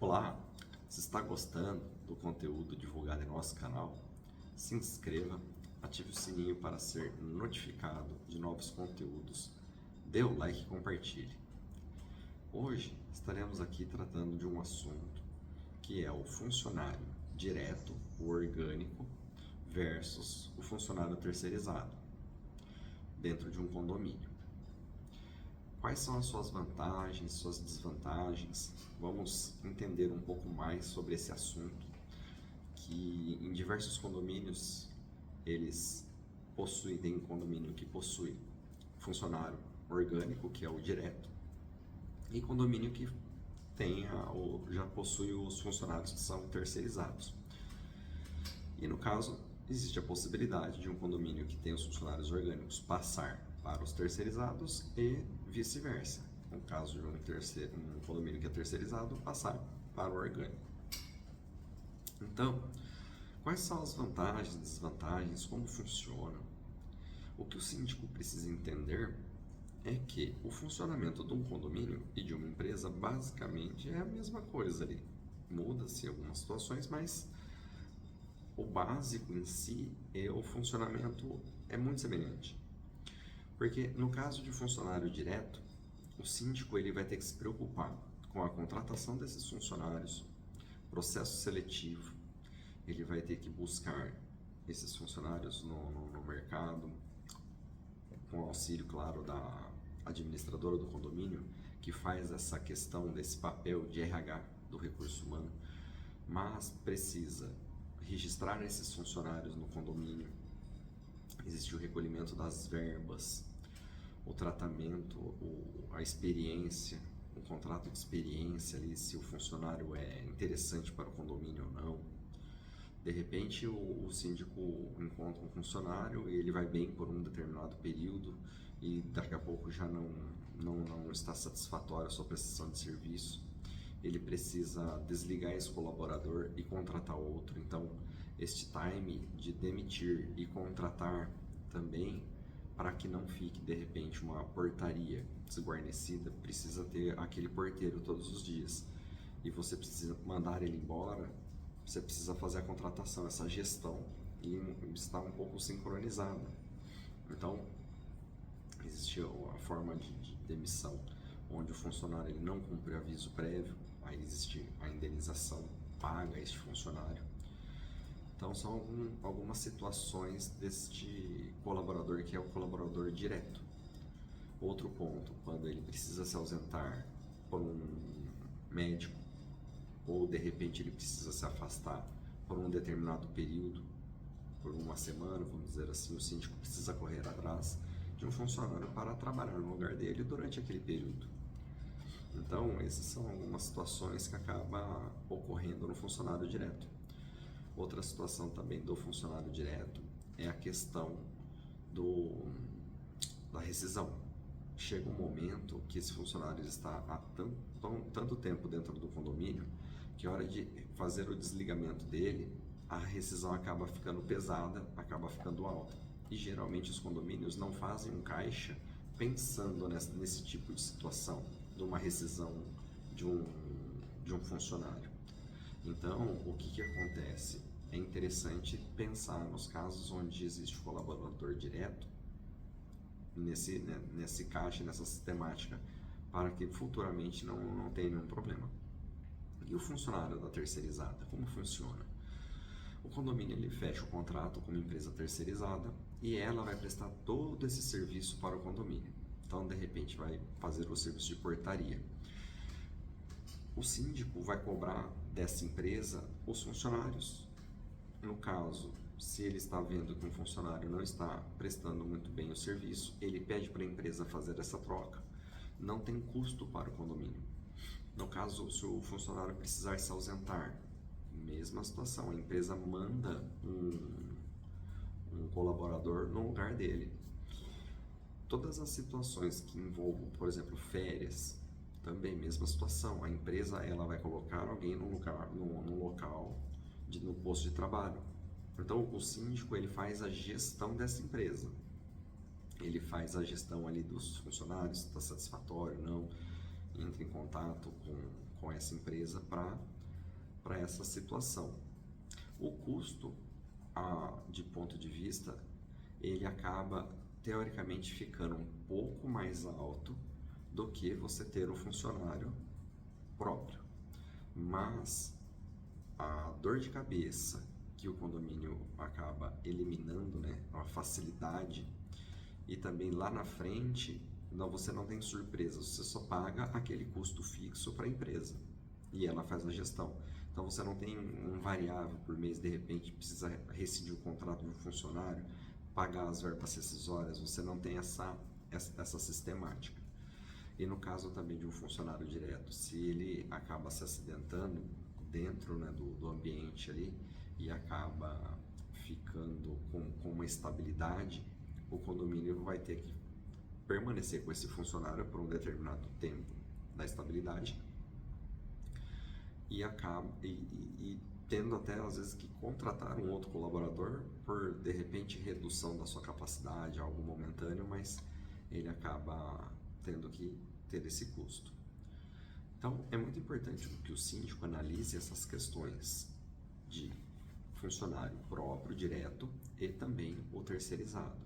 Olá, se está gostando do conteúdo divulgado em nosso canal, se inscreva, ative o sininho para ser notificado de novos conteúdos, dê o like e compartilhe. Hoje estaremos aqui tratando de um assunto que é o funcionário direto, o orgânico, versus o funcionário terceirizado dentro de um condomínio. Quais são as suas vantagens, suas desvantagens? Vamos entender um pouco mais sobre esse assunto, que em diversos condomínios eles tem condomínio que possui funcionário orgânico, que é o direto, e condomínio que já possui os funcionários que são terceirizados. E no caso, existe a possibilidade de um condomínio que tem os funcionários orgânicos passar para os terceirizados e vice-versa. No caso de um condomínio que é terceirizado, passar para o orgânico. Então, quais são as vantagens e desvantagens, como funciona? O que o síndico precisa entender é que o funcionamento de um condomínio e de uma empresa basicamente é a mesma coisa ali. Muda-se em algumas situações, mas o básico em si é o funcionamento é muito semelhante. Porque no caso de funcionário direto, o síndico ele vai ter que se preocupar com a contratação desses funcionários, processo seletivo, ele vai ter que buscar esses funcionários no mercado, com auxílio, claro, da administradora do condomínio, que faz essa questão desse papel de RH do recurso humano, mas precisa registrar esses funcionários no condomínio, existe o recolhimento das verbas, o tratamento, a experiência, o contrato de experiência ali, se o funcionário é interessante para o condomínio ou não. De repente o síndico encontra um funcionário e ele vai bem por um determinado período e daqui a pouco já não está satisfatória a sua prestação de serviço. Ele precisa desligar esse colaborador e contratar outro. Então, este time de demitir e contratar também, para que não fique de repente uma portaria desguarnecida, precisa ter aquele porteiro todos os dias. E você precisa mandar ele embora, você precisa fazer a contratação, essa gestão, e está um pouco sincronizada. Então, existe a forma de demissão, onde o funcionário ele não cumpre aviso prévio, aí existe a indenização paga a este funcionário. Então são algumas situações deste colaborador que é o colaborador direto. Outro ponto, quando ele precisa se ausentar por um médico, ou de repente ele precisa se afastar por um determinado período, por uma semana, vamos dizer assim, o síndico precisa correr atrás de um funcionário para trabalhar no lugar dele durante aquele período. Então, essas são algumas situações que acabam ocorrendo no funcionário direto. Outra situação também do funcionário direto é a questão da rescisão. Chega um momento que esse funcionário está há tanto tempo dentro do condomínio que a hora de fazer o desligamento dele, a rescisão acaba ficando pesada, acaba ficando alta. E geralmente os condomínios não fazem um caixa pensando nesse tipo de situação, de uma rescisão de um funcionário. Então, o que acontece? É interessante pensar nos casos onde existe o colaborador direto, nesse caixa, nessa sistemática, para que futuramente não tenha nenhum problema. E o funcionário da terceirizada, como funciona? O condomínio ele fecha o contrato com uma empresa terceirizada e ela vai prestar todo esse serviço para o condomínio. Então, de repente, vai fazer o serviço de portaria. O síndico vai cobrar dessa empresa os funcionários. No caso, se ele está vendo que um funcionário não está prestando muito bem o serviço, ele pede para a empresa fazer essa troca. Não tem custo para o condomínio. No caso, se o funcionário precisar se ausentar, mesma situação, a empresa manda um colaborador no lugar dele. Todas as situações que envolvam, por exemplo, férias, também mesma situação, a empresa ela vai colocar alguém no local, no posto de trabalho. Então o síndico ele faz a gestão dessa empresa, ele faz a gestão ali dos funcionários, se está satisfatório ou não, entra em contato com essa empresa para essa situação. O custo, de ponto de vista, ele acaba teoricamente ficando um pouco mais alto do que você ter um funcionário próprio. Mas a dor de cabeça que o condomínio acaba eliminando, né, a facilidade, e também lá na frente, você não tem surpresas, você só paga aquele custo fixo para a empresa e ela faz a gestão. Então você não tem um variável por mês, de repente precisa rescindir o contrato de um funcionário, pagar as verbas rescisórias, você não tem essa sistemática. E no caso também de um funcionário direto, se ele acaba se acidentando dentro, né, do ambiente ali e acaba ficando com uma estabilidade, o condomínio vai ter que permanecer com esse funcionário por um determinado tempo da estabilidade e tendo até às vezes que contratar um outro colaborador por de repente redução da sua capacidade, algo momentâneo, mas ele acaba tendo que ter esse custo. Então é muito importante que o síndico analise essas questões de funcionário próprio, direto, e também o terceirizado.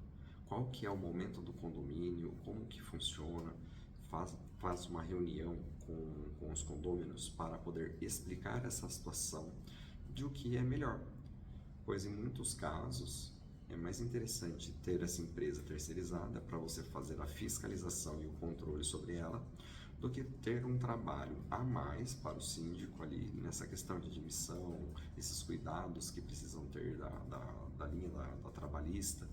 Qual que é o momento do condomínio, como que funciona, faz uma reunião com os condôminos para poder explicar essa situação de o que é melhor, pois em muitos casos é mais interessante ter essa empresa terceirizada para você fazer a fiscalização e o controle sobre ela, do que ter um trabalho a mais para o síndico ali nessa questão de admissão, esses cuidados que precisam ter da linha da trabalhista.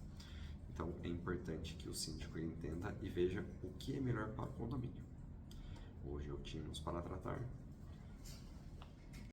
Então é importante que o síndico entenda e veja o que é melhor para o condomínio. Hoje eu tínhamos para tratar.